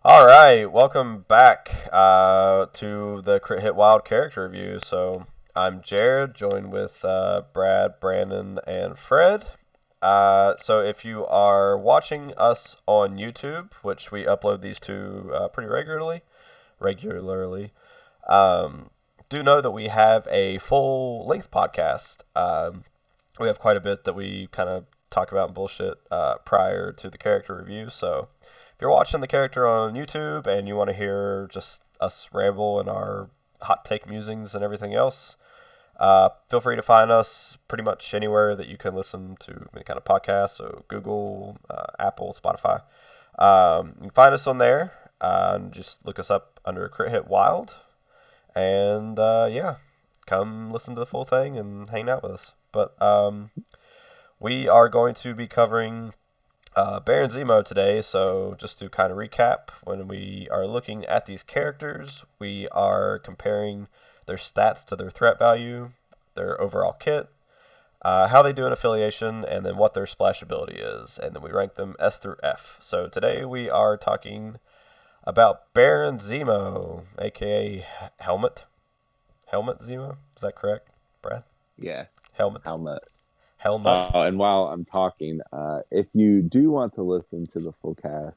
All right, welcome back to the Crit Hit Wild character review. So I'm Jared, joined with Brad, Brandon, and Fred. So if you are watching us on YouTube, which we upload these to pretty regularly, um, do know that we have a full length podcast. We have quite a bit that we kind of talk about and bullshit prior to the character review. So if you're watching the character on YouTube and you want to hear just us ramble and our hot take musings and everything else, feel free to find us pretty much anywhere that you can listen to any kind of podcast. So Google, Apple, Spotify. You can find us on there. Just look us up under Crit Hit Wild. And yeah, come listen to the full thing and hang out with us. But we are going to be covering Baron Zemo today, so just to kind of recap, when we are looking at these characters, we are comparing their stats to their threat value, their overall kit, how they do in affiliation, and then what their splash ability is, and then we rank them S through F. So today we are talking about Baron Zemo, aka Helmet. Helmet Zemo? Is that correct, Brad? Yeah, Helmet. helmet. Helmet. And while I'm talking, if you do want to listen to the full cast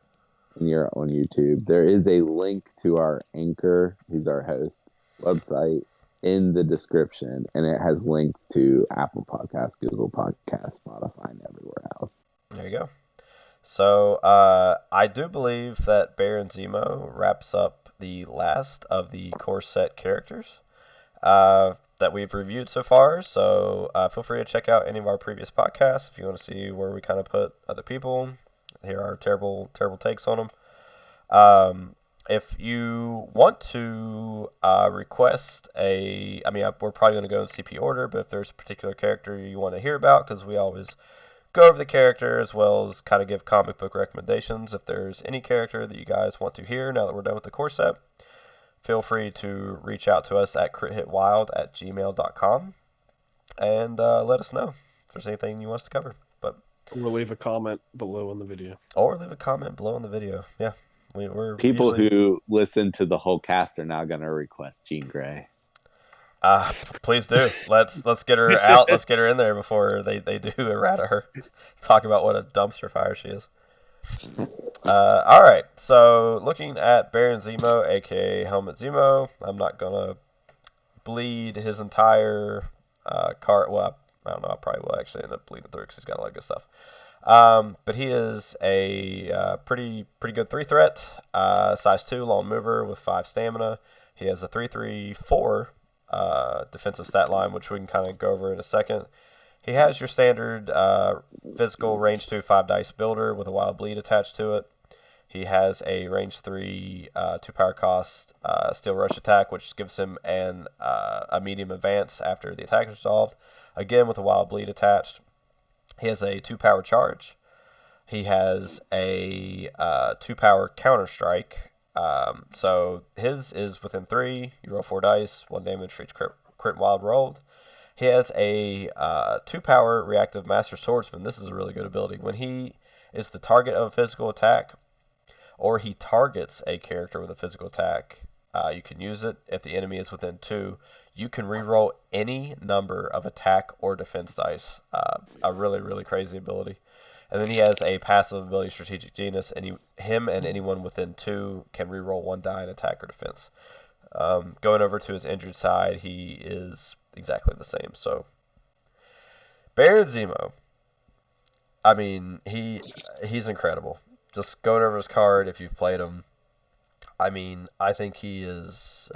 and you're on YouTube, there is a link to our anchor, who's our host, website in the description, and it has links to Apple Podcasts, Google Podcasts, Spotify, and everywhere else. There you go. So I do believe that Baron Zemo wraps up the last of the core set characters that we've reviewed so far. So feel free to check out any of our previous podcasts if you want to see where we kind of put other people. Here are our terrible, terrible takes on them. If you want to request I mean, we're probably going to go in CP order, but if there's a particular character you want to hear about, because we always go over the character as well as kind of give comic book recommendations. If there's any character that you guys want to hear now that we're done with the core set, feel free to reach out to us at crithitwild@gmail.com and let us know if there's anything you want us to cover. But Or leave a comment below in the video. or leave a comment below in the video. Yeah, we're People usually who listen to the whole cast are now going to request Jean Grey. please do. Let's get her out. Let's get her in there before they do errata her. Talk about what a dumpster fire she is. All right. So looking at Baron Zemo, aka Helmet Zemo, I'm not gonna bleed his entire card. Well, I don't know. I probably will actually end up bleeding through because he's got a lot of good stuff. But he is a pretty good 3 threat, size 2 long mover with 5 stamina. He has a 3-3-4 defensive stat line, which we can kind of go over in a second. He has your standard physical range 2 5 dice builder with a wild bleed attached to it. He has a range 3 2 power cost steel rush attack, which gives him a medium advance after the attack is resolved. Again with a wild bleed attached. He has a 2 power charge. He has a 2 power counter strike. So his is within 3. You roll 4 dice, 1 damage for each crit wild rolled. He has a 2 power reactive master swordsman. This is a really good ability. When he is the target of a physical attack, or he targets a character with a physical attack, you can use it. If the enemy is within 2, you can reroll any number of attack or defense dice. A really, really crazy ability. And then he has a passive ability, Strategic Genius, and him and anyone within 2 can reroll 1 die in attack or defense. Going over to his injured side, he is exactly the same. So, Baron Zemo, I mean, he's incredible. Just going over his card, if you've played him, I mean, I think he is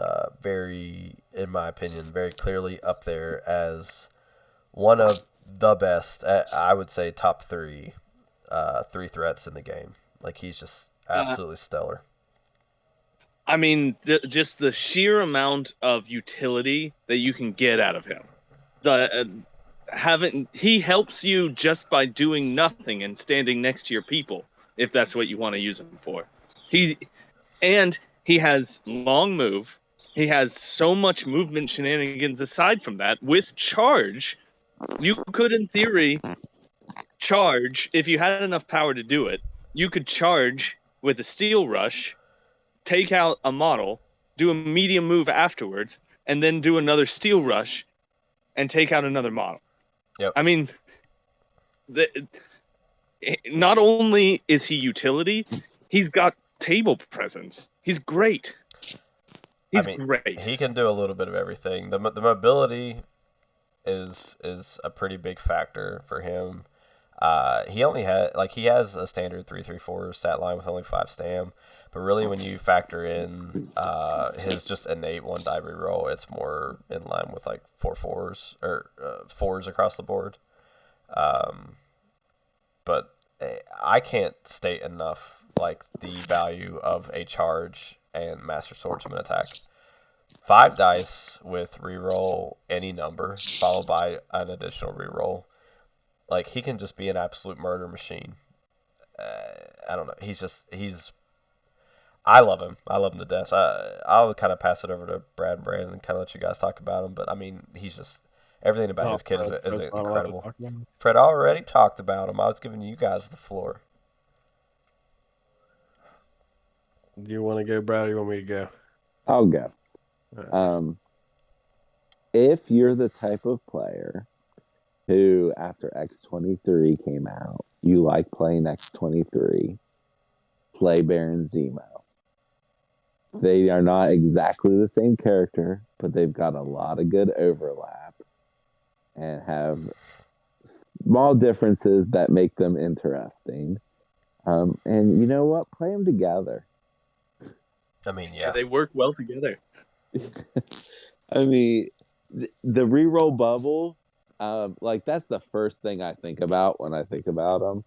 very, in my opinion, very clearly up there as one of the best. I would say top 3 threats in the game. Like he's just Uh, absolutely stellar. I mean, just the sheer amount of utility that you can get out of him. He helps you just by doing nothing and standing next to your people, if that's what you want to use him for. He and he has long move. He has so much movement shenanigans aside from that. With charge, you could, in theory, charge if you had enough power to do it. You could charge with a steel rush take out a model, do a medium move afterwards, and then do another steel rush and take out another model. Yep. I mean, not only is he utility, he's got table presence. He's great. He's great. He can do a little bit of everything. The mobility is a pretty big factor for him. He only he has a standard 3-3-4 stat line with only 5 stam, but really when you factor in his just innate 1 die reroll, it's more in line with like 4-4s or 4s across the board. But I can't state enough like the value of a charge and Master Swordsman attack. 5 dice with reroll any number followed by an additional reroll. Like, he can just be an absolute murder machine. I don't know. I love him. I love him to death. I'll kind of pass it over to Brad and Brandon and kind of let you guys talk about him. But I mean, he's just everything about his kid is incredible. Fred already talked about him. I was giving you guys the floor. Do you want to go, Brad, or you want me to go? I'll go. If you're the type of player who, after X-23 came out, you like playing X-23, play Baron Zemo. They are not exactly the same character, but they've got a lot of good overlap and have small differences that make them interesting. And you know what? Play them together. I mean, yeah. They work well together. I mean, the reroll bubble, that's the first thing I think about when I think about them.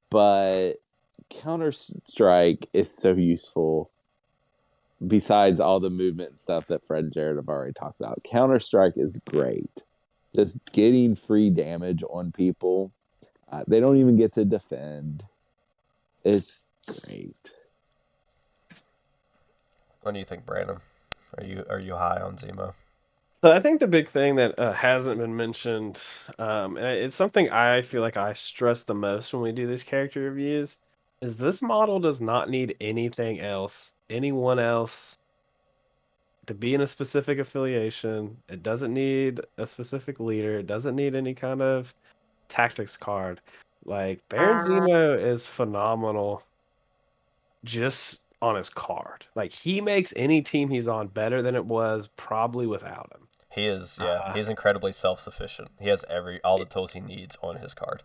But Counter-Strike is so useful. Besides all the movement and stuff that Fred and Jared have already talked about, Counter-Strike is great. Just getting free damage on people. They don't even get to defend. It's great. What do you think, Brandon? Are you high on Zemo? So I think the big thing that hasn't been mentioned, and it's something I feel like I stress the most when we do these character reviews, is this model does not need anything else, anyone else, to be in a specific affiliation. It doesn't need a specific leader. It doesn't need any kind of tactics card. Like, Baron Zemo is phenomenal just on his card. Like, he makes any team he's on better than it was probably without him. He is, yeah. He's incredibly self-sufficient. He has all the tools he needs on his card.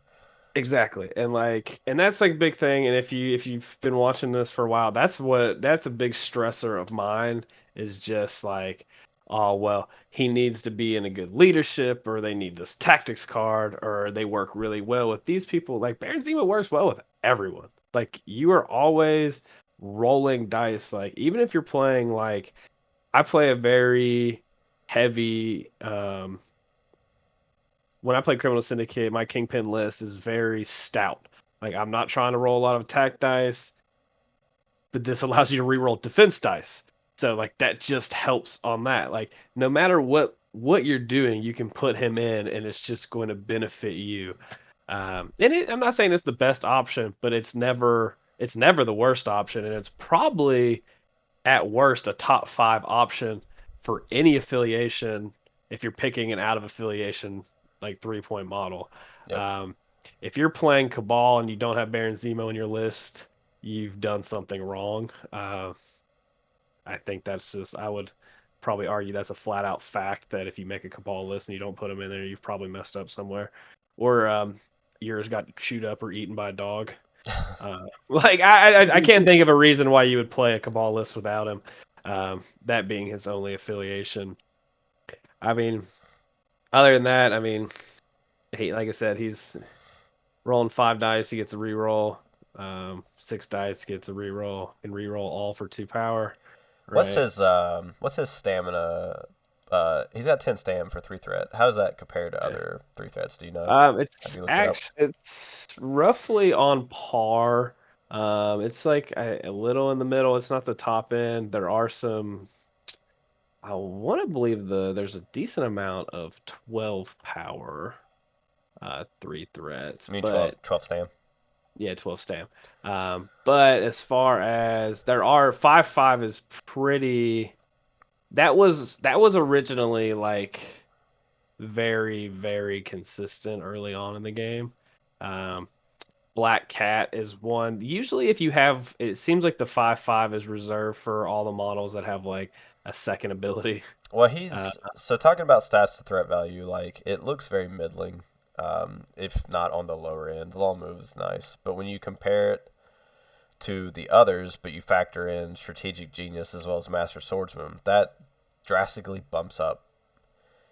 Exactly. And that's like a big thing. And if you've been watching this for a while, that's a big stressor of mine, is just like, oh well, he needs to be in a good leadership, or they need this tactics card, or they work really well with these people. Like, Baron Zemo works well with everyone. Like, you are always rolling dice. Like, even if you're playing, like, I play a very heavy when I play Criminal Syndicate, my Kingpin list is very stout. Like, I'm not trying to roll a lot of attack dice, but this allows you to reroll defense dice. So, like, that just helps on that. Like, no matter what you're doing, you can put him in, and it's just going to benefit you. I'm not saying it's the best option, but it's never the worst option, and it's probably at worst a top 5 option for any affiliation if you're picking an out of affiliation like 3-point model. Yep. If you're playing Cabal and you don't have Baron Zemo in your list, you've done something wrong. I think I would probably argue that's a flat out fact, that if you make a Cabal list and you don't put them in there, you've probably messed up somewhere. Or yours got chewed up or eaten by a dog. I can't think of a reason why you would play a Cabal list without him. That being his only affiliation. I mean, other than that, I mean, like I said, he's rolling 5 dice, he gets a reroll. 6 dice gets a reroll. Can reroll all for 2 power. Right? What's his stamina? He's got 10 stam for 3 threat. How does that compare to other 3 threats? Do you know? It's roughly on par. It's like a little in the middle. It's not the top end. There are some. I want to believe there's a decent amount of 12 power, 3 threats. I mean, but 12 stam. Yeah, 12 stam. But as far as there are 5/5 is pretty. That was originally like very very consistent early on in the game. Um, Black Cat is one. Usually, if you have, it seems like the 5/5 is reserved for all the models that have like a second ability. Well, Uh, so talking about stats to threat value, like it looks very middling, if not on the lower end. The long move is nice, but when you compare it to the others, but you factor in strategic genius as well as master swordsman, that drastically bumps up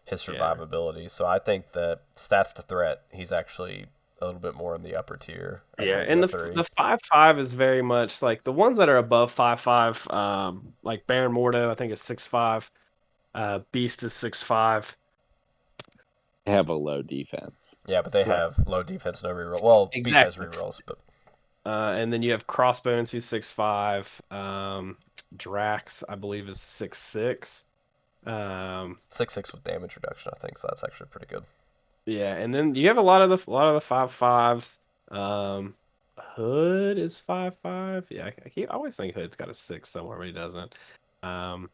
his yeah. survivability. So I think that stats to threat, he's actually a little bit more in the upper tier of Yeah, any of and the the three. 5/5 is very much like the ones that are above 5/5. Like Baron Mordo, I think is 6/5. Beast is 6/5. They have a low defense. Yeah, but they So have low defense, no reroll. Well, Beast has exactly. rerolls, but And then you have Crossbones who's 6/5. Drax, I believe, is 6/6. 6/6 with damage reduction, I think. So that's actually pretty good. Yeah, and then you have a lot of the 5/5s. Hood is 5/5. Yeah, I always think Hood's got a 6 somewhere, but he doesn't. Um,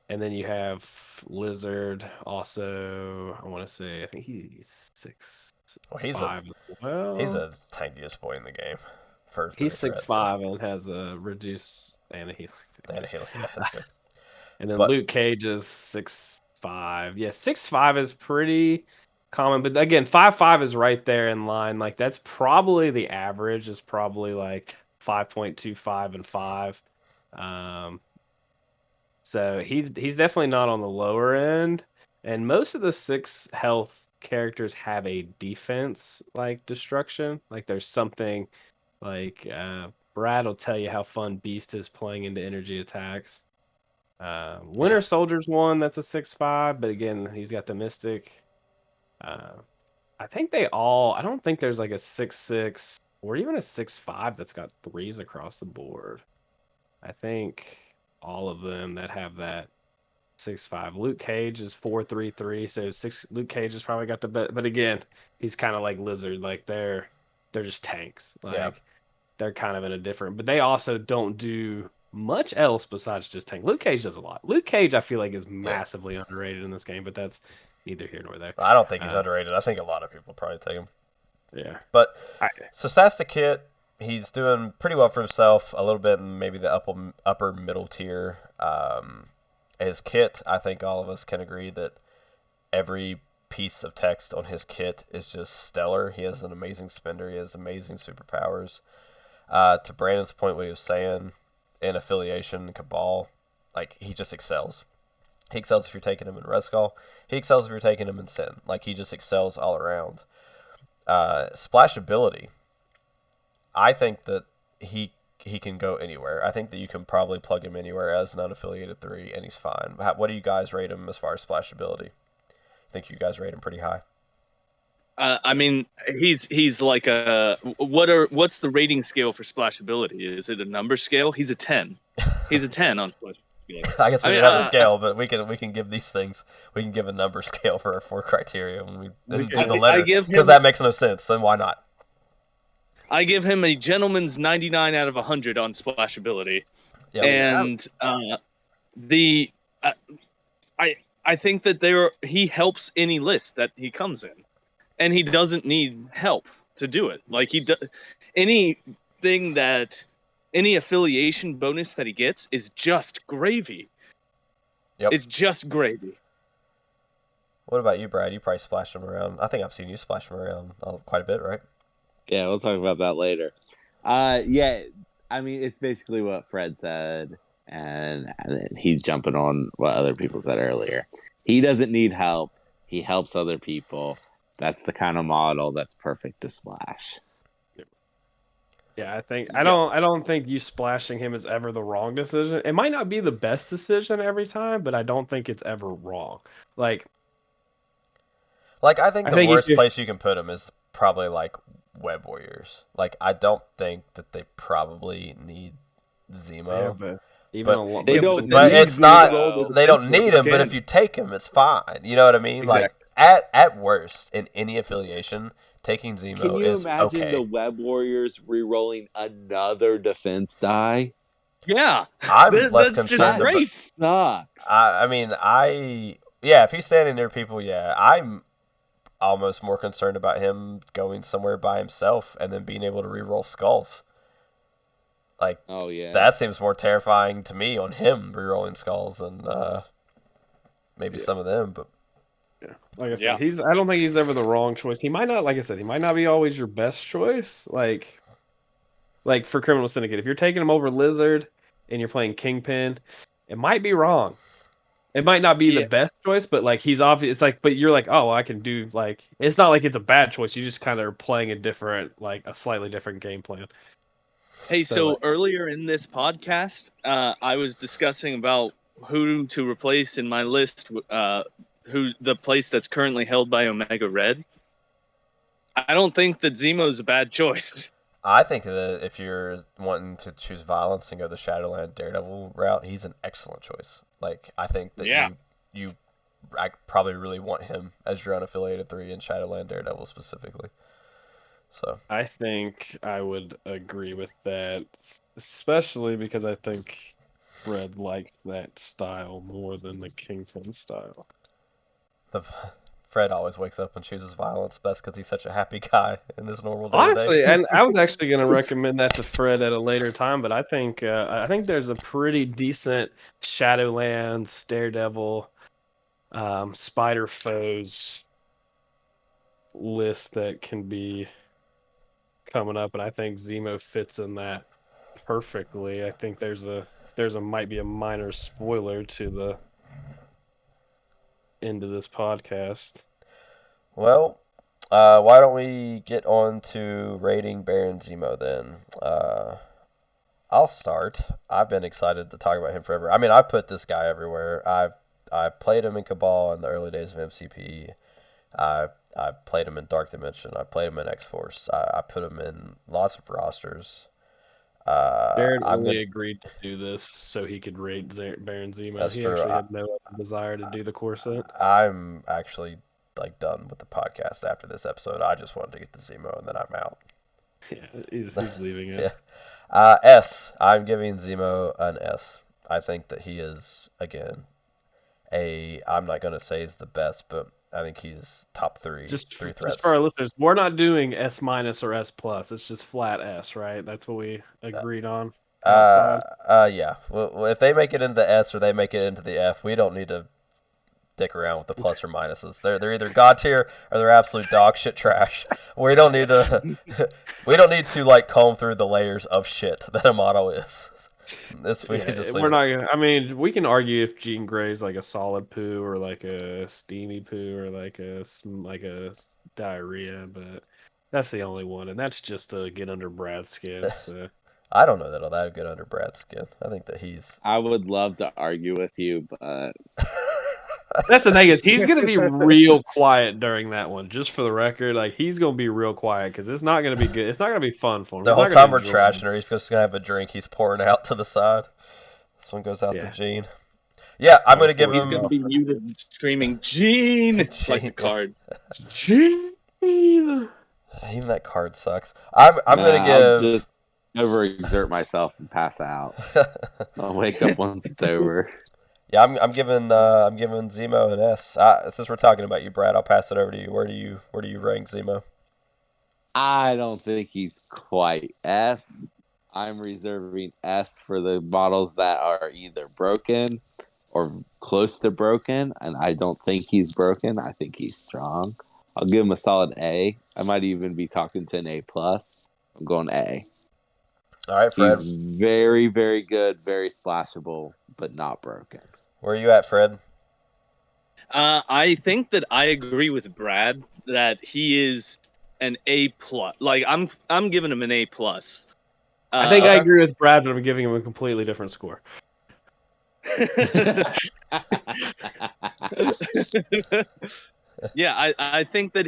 and then you have Lizard also. I want to say I think he's 6 Well, 5 as he's well. the tankiest boy in the game for He's three six threats. So five and has a reduced and a healing and factor. healing, yeah, that's good. And then But Luke Cage is 6/5. Yeah, 6/5 is pretty common, but again, 5/5 is right there in line. Like that's probably the average is probably like 5.25 and 5. Um, so he's definitely not on the lower end. And most of the 6 health characters have a defense like destruction. Like there's something like Brad will tell you how fun Beast is playing into energy attacks. Winter Soldier's one that's a 6/5, but again, he's got the Mystic. Uh, I think they all. I don't think there's like a 6/6 or even a 6/5 that's got threes across the board. I think all of them that have that 6/5. Luke Cage is 4/3/3, so six. Luke Cage has probably got the best, but again, he's kind of like Lizard. Like they're just tanks. yeah, Like they're kind of in a different, but they also don't do much else besides just tank. Luke Cage does a lot. Luke Cage, I feel like, is yeah. massively underrated in this game, but that's neither here nor there. I don't think he's Uh, underrated. I think a lot of people probably take him. yeah. But I, so stats to Kit, he's doing pretty well for himself. A little bit in maybe the upper middle tier. His kit, I think all of us can agree that every piece of text on his kit is just stellar. He has an amazing spender. He has amazing superpowers. To Brandon's point, what he was saying in affiliation, Cabal, like he just excels. He excels if you're taking him in Rescall. He excels if you're taking him in Sin. Like he just excels all around. Splashability. I think that he can go anywhere. I think that you can probably plug him anywhere as an unaffiliated 3, and he's fine. What do you guys rate him as far as splashability? I think you guys rate him pretty high. I mean, he's like what's the rating scale for splashability? Is it a number scale? He's a 10. He's a 10 on splashability. I guess we I mean, didn't have a scale, but we can give these things. We can give a number scale for our 4 criteria when we We do can- the I letter give because him that makes no sense. Then why not? I give him a gentleman's 99 out of 100 on splashability, Yep. and the I think that he helps any list that he comes in, and he doesn't need help to do it. Like anything that any affiliation bonus that he gets is just gravy. Yep. It's just gravy. What about you, Brad? You probably splash him around. I think I've seen you splash him around quite a bit, right? Yeah, we'll talk about that later. Yeah, I mean, it's basically what Fred said, and he's jumping on what other people said earlier. He doesn't need help. He helps other people. That's the kind of model that's perfect to splash. yeah, Yep. I don't think you splashing him is ever the wrong decision. It might not be the best decision every time, but I don't think it's ever wrong. Like I think I the think if worst you place you can put him is probably like Web Warriors. Like I don't think that they probably need Zemo. yeah, but even But a lot, They but, don't but but need it's Zemo, not. though. They don't need him. But again, if you take him, it's fine. You know what I mean? Like exactly. at worst, in any affiliation, taking Zemo Can you is imagine okay. the Web Warriors re-rolling another defense die? Yeah, I'm less that's just concerned That about. great. sucks. I mean, yeah, if he's standing near people, yeah, I'm almost more concerned about him going somewhere by himself and then being able to re-roll skulls. Like Oh yeah. that seems more terrifying to me on him re-rolling skulls than maybe Yeah. some of them. But Yeah. Like I Yeah. said, I don't think he's ever the wrong choice. He might not, like I said, he might not be always your best choice. Like for Criminal Syndicate, if you're taking him over Lizard and you're playing Kingpin, it might be wrong. It might not be the Yeah. best choice, but like he's obvious. It's like, but you're like, oh, I can do like. It's not like it's a bad choice. You just kind of are playing a slightly different game plan. Hey, So, so like, earlier in this podcast, I was discussing about who to replace in my list. Who the place that's currently held by Omega Red. I don't think that Zemo's a bad choice. I think that if you're wanting to choose violence and go the Shadowland Daredevil route, he's an excellent choice. Like I think that Yeah. I probably really want him as your unaffiliated 3 in Shadowland Daredevil specifically. So I think I would agree with that, especially because I think Fred likes that style more than the Kingpin style. the Fred always wakes up and chooses violence. That's because he's such a happy guy in his normal day to Honestly, day. and I was actually going to recommend that to Fred at a later time, but I think there's a pretty decent Shadowlands, Daredevil, Spider Foes list that can be coming up, and I think Zemo fits in that perfectly. I think there's a might be a minor spoiler to the end of this podcast. Well, why don't we get on to rating Baron Zemo then? I'll start. I've been excited to talk about him forever. I mean, I put this guy everywhere. I played him in Cabal in the early days of MCP. I played him in Dark Dimension. I played him in X Force. I put him in lots of rosters. Jared I'm only gonna. agreed to do this so he could rate Baron Zemo. That's He true. actually had no desire to do the core set. I'm actually like done with the podcast after this episode. I just wanted to get to Zemo and then I'm out. Yeah, he's leaving it. Yeah. S. I'm giving Zemo an S. I think that he is again I'm not gonna say he's the best, but I think he's top three Just threats. for our listeners, we're not doing S minus or S plus. It's just flat S, right? That's what we agreed on outside. Yeah. Well, if they make it into the S or they make it into the F, we don't need to dick around with the plus or minuses. They're either god tier or they're absolute dog shit trash. We don't need to like comb through the layers of shit that a model is. We can just leave We're it. not gonna. I mean, we can argue if Jean Grey's like a solid poo or like a steamy poo or like a diarrhea, but that's the only one, and that's just to get under Brad's skin. So I don't know that I'll that good under Brad's skin. I think that he's. I would love to argue with you, but that's the thing is he's gonna be real quiet during that one. Just for the record, like he's gonna be real quiet because it's not gonna be good. It's not gonna be fun for him. The He's whole not gonna time we're enjoy trashing it. her, he's just gonna have a drink he's pouring out to the side. This one goes out to Yeah. Gene. Yeah, I'm gonna give He's him. gonna be muted, screaming "Gene" like the Gene. card. Jeez. Even that card sucks. I'm gonna I'll give. just overexert myself and pass out. I'll wake up once it's over. Yeah, I'm giving Zemo an S. Since we're talking about you, Brad, I'll pass it over to you. Where do you rank Zemo? I don't think he's quite F. I'm reserving S for the models that are either broken or close to broken, and I don't think he's broken. I think he's strong. I'll give him a solid A. I might even be talking to an A plus. I'm going A. All right, Fred. He's very, very good, very splashable, but not broken. Where are you at, Fred? I think that I agree with Brad that he is an A plus. Like I'm giving him an A plus. I think I Okay. agree with Brad, but I'm giving him a completely different score. Yeah, I think that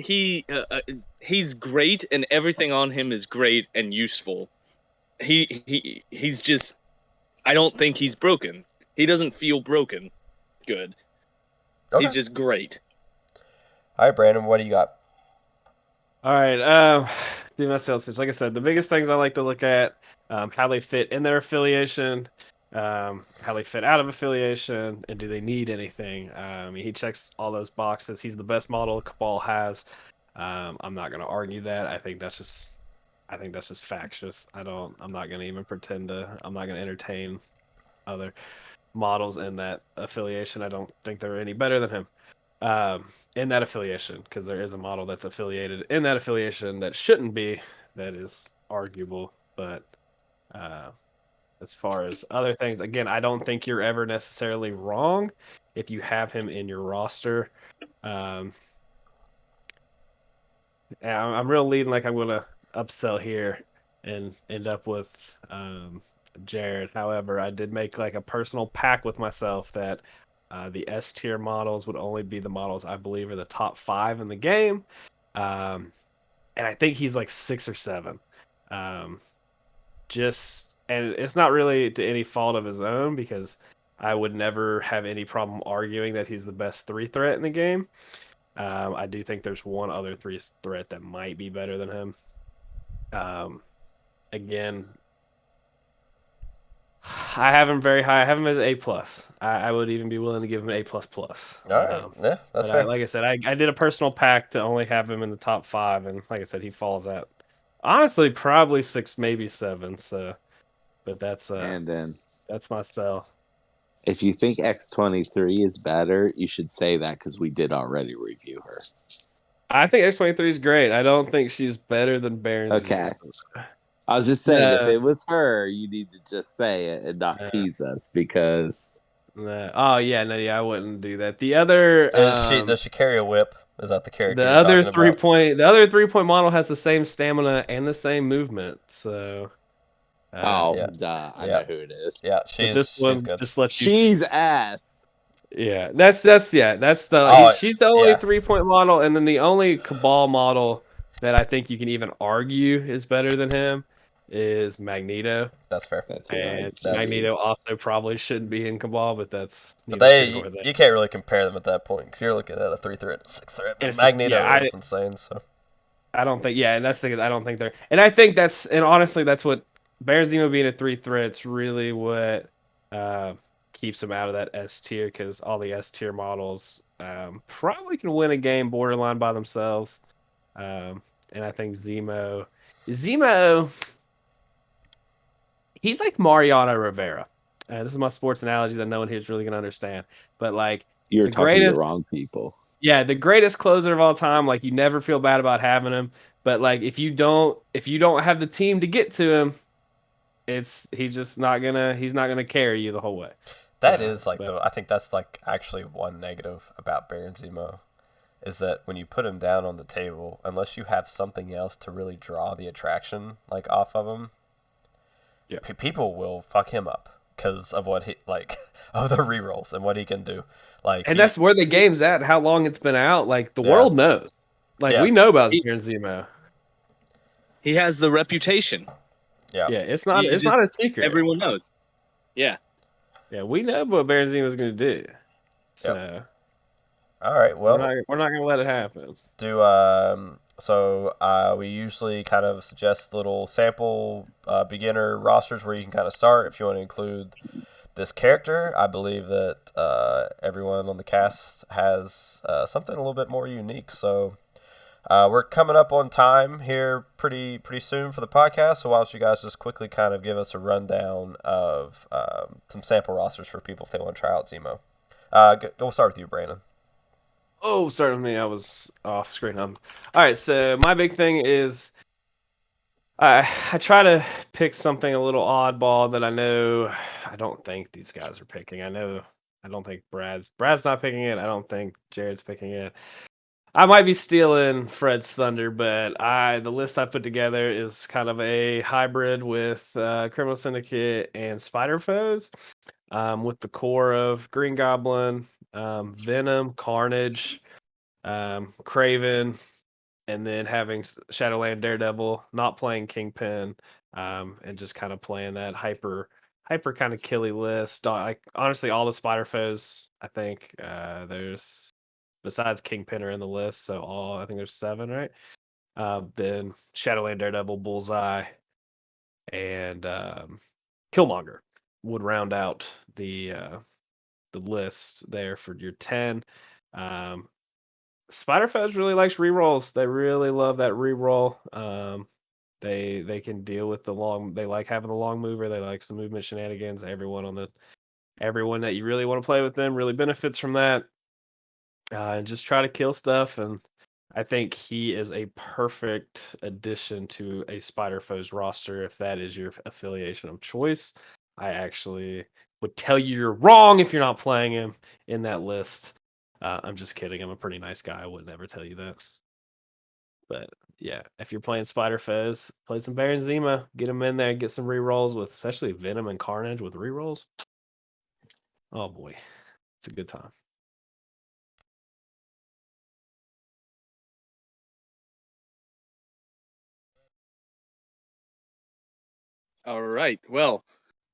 he's great and everything on him is great and useful. He's just I don't think he's broken. He doesn't feel broken. Good. Okay. He's just great. All right, Brandon. What do you got? All right. Do my sales pitch. Like I said, the biggest things I like to look at, how they fit in their affiliation, how they fit out of affiliation, and do they need anything. He checks all those boxes. He's the best model Cabal has. I'm not going to argue that. I think that's just factious. I'm not going to even pretend to. I'm not going to entertain other models in that affiliation. I don't think they're any better than him. In that affiliation, because there is a model that's affiliated in that affiliation that shouldn't be, that is arguable. But as far as other things, again, I don't think you're ever necessarily wrong if you have him in your roster. And I'm real leading like I'm going to upsell here and end up with Jared. However, I did make like a personal pact with myself that the S tier models would only be the models I believe are the top 5 in the game. And I think he's like 6 or 7. And it's not really to any fault of his own, because I would never have any problem arguing that he's the best 3 threat in the game. I do think there's one other 3 threat that might be better than him. Again, I have him very high. I have him as A plus. I would even be willing to give him an A plus plus. All right. Yeah, that's fair. Like I said, I did a personal pact to only have him in the top 5, and like I said, he falls at honestly probably 6, maybe 7. So, but that's And then that's my style. if you think X23 is better, you should say that because we did already review her. I think X23 is great. I don't think she's better than Baron. Okay. I was just saying, if it was her, you need to just say it and not tease us, because. Oh yeah, no, yeah, I wouldn't do that. The other Does she carry a whip? Is that the character the you're other talking 3 about? point the other 3 point model has the same stamina and the same movement. So Duh! I know who it is. Yeah, this one good. just lets you. She's ass. Yeah, that's the she's the only 3 point model, and then the only Cabal model that I think you can even argue is better than him is Magneto. That's fair. And Magneto also probably shouldn't be in Cabal, but that's But you can't really compare them at that point, because you're looking at a 3 threat, 6 threat. But Magneto is insane. So I don't think. Yeah, and that's the thing. I don't think they're. And I think honestly, that's what Baron Zemo being a 3 threat's really what keeps him out of that S tier, because all the S tier models probably can win a game borderline by themselves. And I think Zemo, he's like Mariano Rivera. This is my sports analogy that no one here is really gonna understand, but like you're the talking greatest, to the wrong people. Yeah, the greatest closer of all time. Like, you never feel bad about having him, but like if you don't have the team to get to him, he's not gonna carry you the whole way. That is like I think that's like actually one negative about Baron Zemo, is that when you put him down on the table, unless you have something else to really draw the attraction like off of him, people will fuck him up because of what he of the rerolls and what he can do. And that's where the game's at. How long it's been out? Like, the world knows. Like, we know about Baron Zemo. He has the reputation. Yeah. Yeah, it's not a secret. Everyone knows. Yeah. Yeah, we know what Baron Zemo is going to do. So. All right. Well, we're not going to let it happen. We usually kind of suggest little sample beginner rosters where you can kind of start if you want to include this character. I believe that everyone on the cast has something a little bit more unique. So we're coming up on time here pretty soon for the podcast. So why don't you guys just quickly kind of give us a rundown of some sample rosters for people if they want to try out Zemo. We'll start with you, Brandon. Oh, sorry with me. I was off screen. All right, so my big thing is I try to pick something a little oddball that I know I don't think these guys are picking. I don't think Brad's not picking it. I don't think Jared's picking it. I might be stealing Fred's thunder, but the list I put together is kind of a hybrid with Criminal Syndicate and Spider Foes, with the core of Green Goblin, Venom, Carnage, Kraven, and then having Shadowland Daredevil, not playing Kingpin, and just kind of playing that hyper kind of killy list. Honestly, all the Spider Foes, I think there's, besides Kingpin, are in the list, so I think there's 7, right? Then Shadowland Daredevil, Bullseye, and Killmonger would round out the list there for your 10. Spider-Fez really likes rerolls. They really love that reroll. They can deal with the long. They like having the long mover. They like some movement shenanigans. Everyone that you really want to play with them really benefits from that. And just try to kill stuff. And I think he is a perfect addition to a Spider-Foes roster if that is your affiliation of choice. I actually would tell you you're wrong if you're not playing him in that list. I'm just kidding. I'm a pretty nice guy. I would never tell you that. But yeah, if you're playing Spider-Foes, play some Baron Zemo. Get him in there. Get some rerolls with, especially Venom and Carnage with rerolls. Oh boy, it's a good time. All right. Well,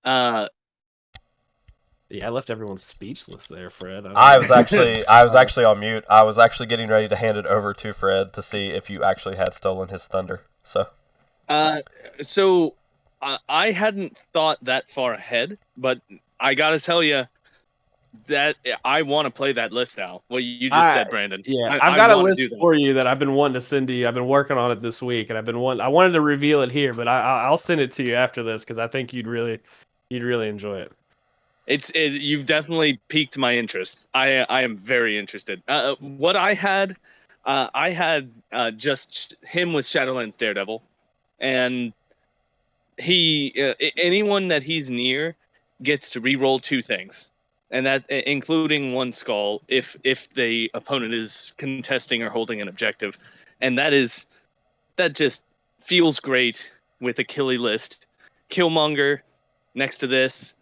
Yeah, I left everyone speechless there, Fred. I was actually on mute. I was actually getting ready to hand it over to Fred to see if you actually had stolen his thunder. So so I hadn't thought that far ahead, but I gotta tell you that I want to play that list now. What you just said, Brandon. Yeah, I I've got a wanna list do that. for you that I've been wanting to send to you. I've been working on it this week, and I wanted to reveal it here, but I'll send it to you after this because I think you'd really enjoy it. You've definitely piqued my interest. I am very interested. What I had just him with Shadowlands Daredevil, and anyone that he's near gets to re-roll 2 things, and that including 1 skull if the opponent is contesting or holding an objective, and that just feels great with a killy list. Killmonger next to this.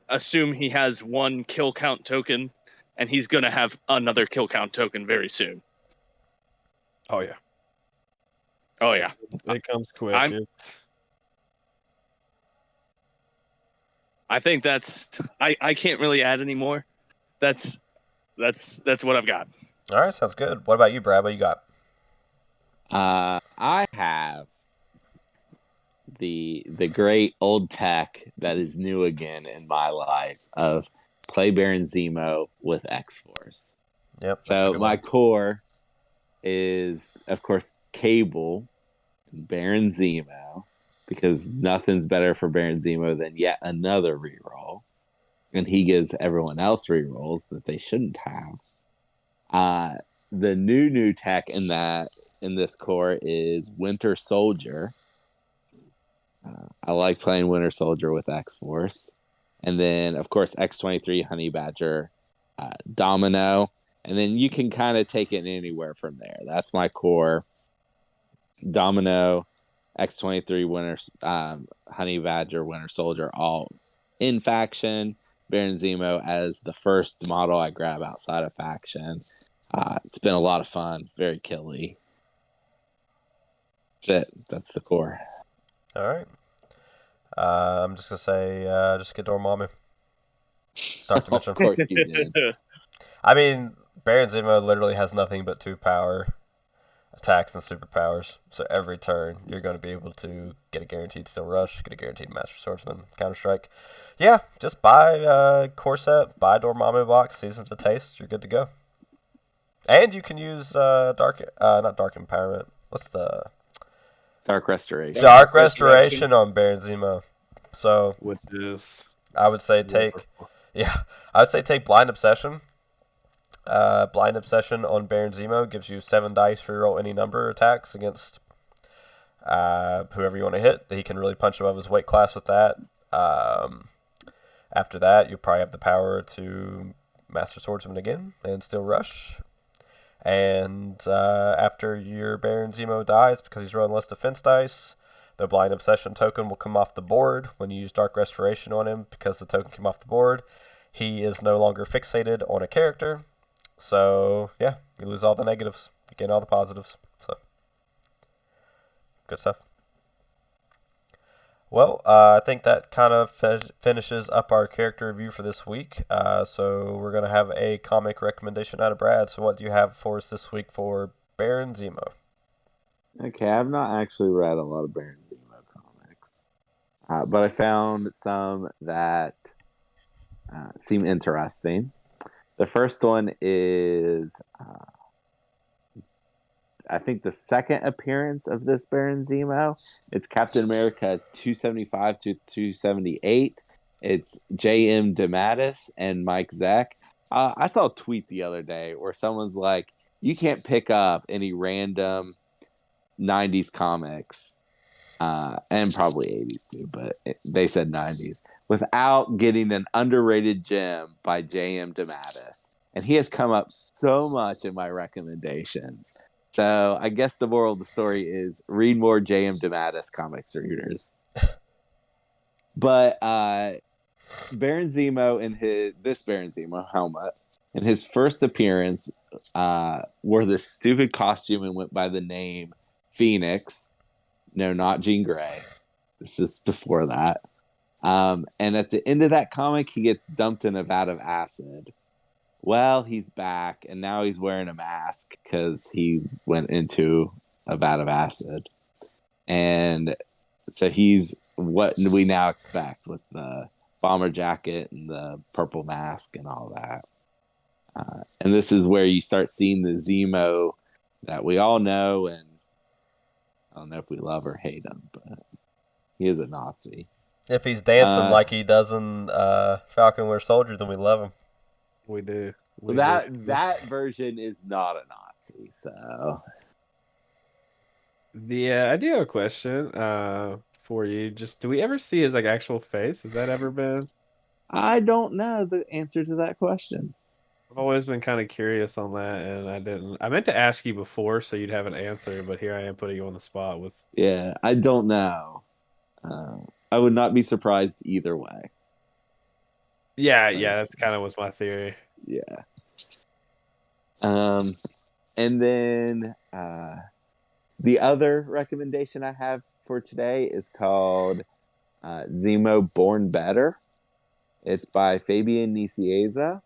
Assume he has 1 kill count token, and he's gonna have another kill count token very soon. Oh yeah, Oh yeah, it comes quick. I'm- I think that's I can't really add any more. That's what I've got. all right, sounds good. What about you, Brad? What you got? I have the great old tech that is new again in my life of play Baron Zemo with X Force. Yep. That's a So good my one. core is, of course, Cable, Baron Zemo, because nothing's better for Baron Zemo than yet another reroll, and he gives everyone else rerolls that they shouldn't have. The new tech in this core is Winter Soldier. I like playing Winter Soldier with X Force, and then of course X-23, Honey Badger, Domino, and then you can kind of take it anywhere from there. That's my core. Domino, X-23, Honey Badger, Winter Soldier, all in faction. Baron Zemo as the first model I grab outside of faction. It's been a lot of fun. Very killy. That's it. That's the core. All right. I'm just gonna say, just get Dormammu. Dark Of Dimension. course you did. I mean, Baron Zemo literally has nothing but 2 power attacks and superpowers. So every turn, you're going to be able to get a guaranteed Steel Rush, get a guaranteed Master Swordsman, Counter Strike. Yeah, just buy core set, buy Dormammu box, season to taste. You're good to go. And you can use not Dark Empowerment. What's the Dark Restoration. Dark Restoration on Baron Zemo. So Which is I would say take Blind Obsession. Blind Obsession on Baron Zemo gives you 7 dice for roll any number attacks against whoever you want to hit. He can really punch above his weight class with that. After that, you probably have the power to Master Swordsman again and Steel Rush. And after your Baron Zemo dies, because he's rolling less defense dice, the Blind Obsession token will come off the board when you use Dark Restoration on him. Because the token came off the board, he is no longer fixated on a character. So, yeah, you lose all the negatives, you gain all the positives. So, good stuff. Well, I think that kind of finishes up our character review for this week. So we're going to have a comic recommendation out of Brad. So what do you have for us this week for Baron Zemo? Okay, I've not actually read a lot of Baron Zemo comics, but I found some that seem interesting. The first one is, I think, the second appearance of this Baron Zemo. It's Captain America 275 to 278. It's J.M. DeMatteis and Mike Zeck. I saw a tweet the other day where someone's like, you can't pick up any random 90s comics, and probably 80s too, but they said 90s, without getting an underrated gem by J.M. DeMatteis. And he has come up so much in my recommendations. So I guess the moral of the story is read more J.M. DeMatteis comics, readers. But Baron Zemo in this Baron Zemo helmet, in his first appearance, wore this stupid costume and went by the name Phoenix. No, not Jean Grey. This is before that. And at the end of that comic, he gets dumped in a vat of acid. Well, he's back, and now he's wearing a mask because he went into a vat of acid. And so he's what we now expect with the bomber jacket and the purple mask and all that. And this is where you start seeing the Zemo that we all know, and I don't know if we love or hate him, but he is a Nazi. If he's dancing like he does in Falcon Winter Soldier, then we love him. We do. That version is not a Nazi, so. I do have a question for you. Just, do we ever see his actual face? Has that ever been? I don't know the answer to that question. I've always been kind of curious on that, and I didn't. I meant to ask you before so you'd have an answer, but here I am putting you on the spot with. Yeah, I don't know. I would not be surprised either way. Yeah, that's kind of was my theory. Yeah. And then the other recommendation I have for today is called Zemo Born Better. It's by Fabian Nicieza,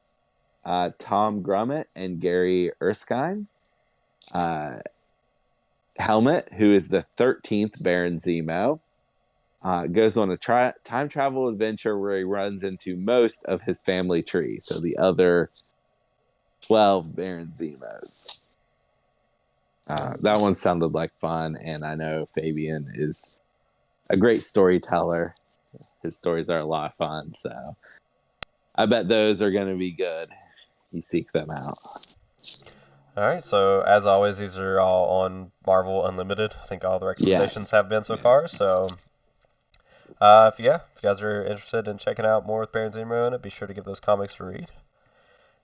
Tom Grummett, and Gary Erskine. Helmet, who is the 13th Baron Zemo, goes on a time travel adventure where he runs into most of his family tree, so the other 12 Baron Zemos. That one sounded like fun, and I know Fabian is a great storyteller. His stories are a lot of fun, so I bet those are going to be good. You seek them out. All right, so as always, these are all on Marvel Unlimited. I think all the recommendations have been so far. So, if you guys are interested in checking out more with Baron Zemo in it, be sure to give those comics a read.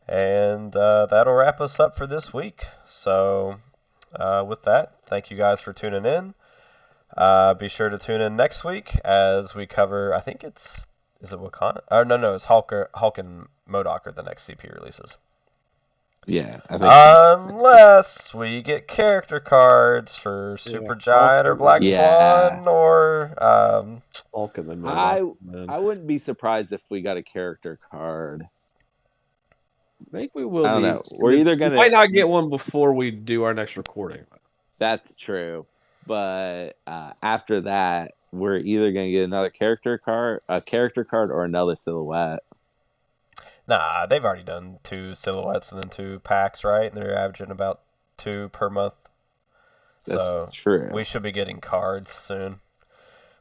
And that'll wrap us up for this week. So, with that, thank you guys for tuning in. Be sure to tune in next week as we cover, I think is it Wakanda? Or no, it's Hulk and MODOK are the next CP releases. Yeah. Unless we get character cards for Supergiant or Black Swan or Hulk and then MODOK. I wouldn't be surprised if we got a character card. I think we will. I don't know. We're either gonna might not get one before we do our next recording. That's true, but after that, we're either gonna get another character card, or another silhouette. Nah, they've already done 2 silhouettes and then 2 packs, right? And they're averaging about 2 per month. That's true. We should be getting cards soon.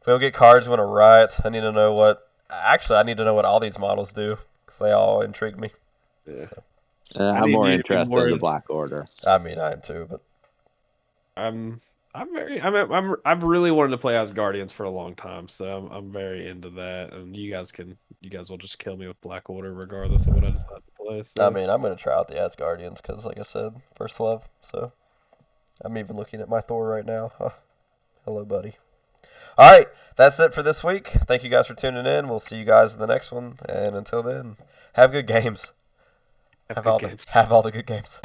If we don't get cards, we're gonna riot. I need to know what. Actually, I need to know what all these models do because they all intrigue me. Yeah. So. I'm more interested in the Black Order. I mean, I am too, but I've really wanted to play as Guardians for a long time, so I'm very into that. And you guys will just kill me with Black Order regardless of what I decide to play. So. I mean, I'm gonna try out the Asgardians because, like I said, first love. So I'm even looking at my Thor right now. Hello, buddy. All right, that's it for this week. Thank you guys for tuning in. We'll see you guys in the next one, and until then, have good games. Have all the good games.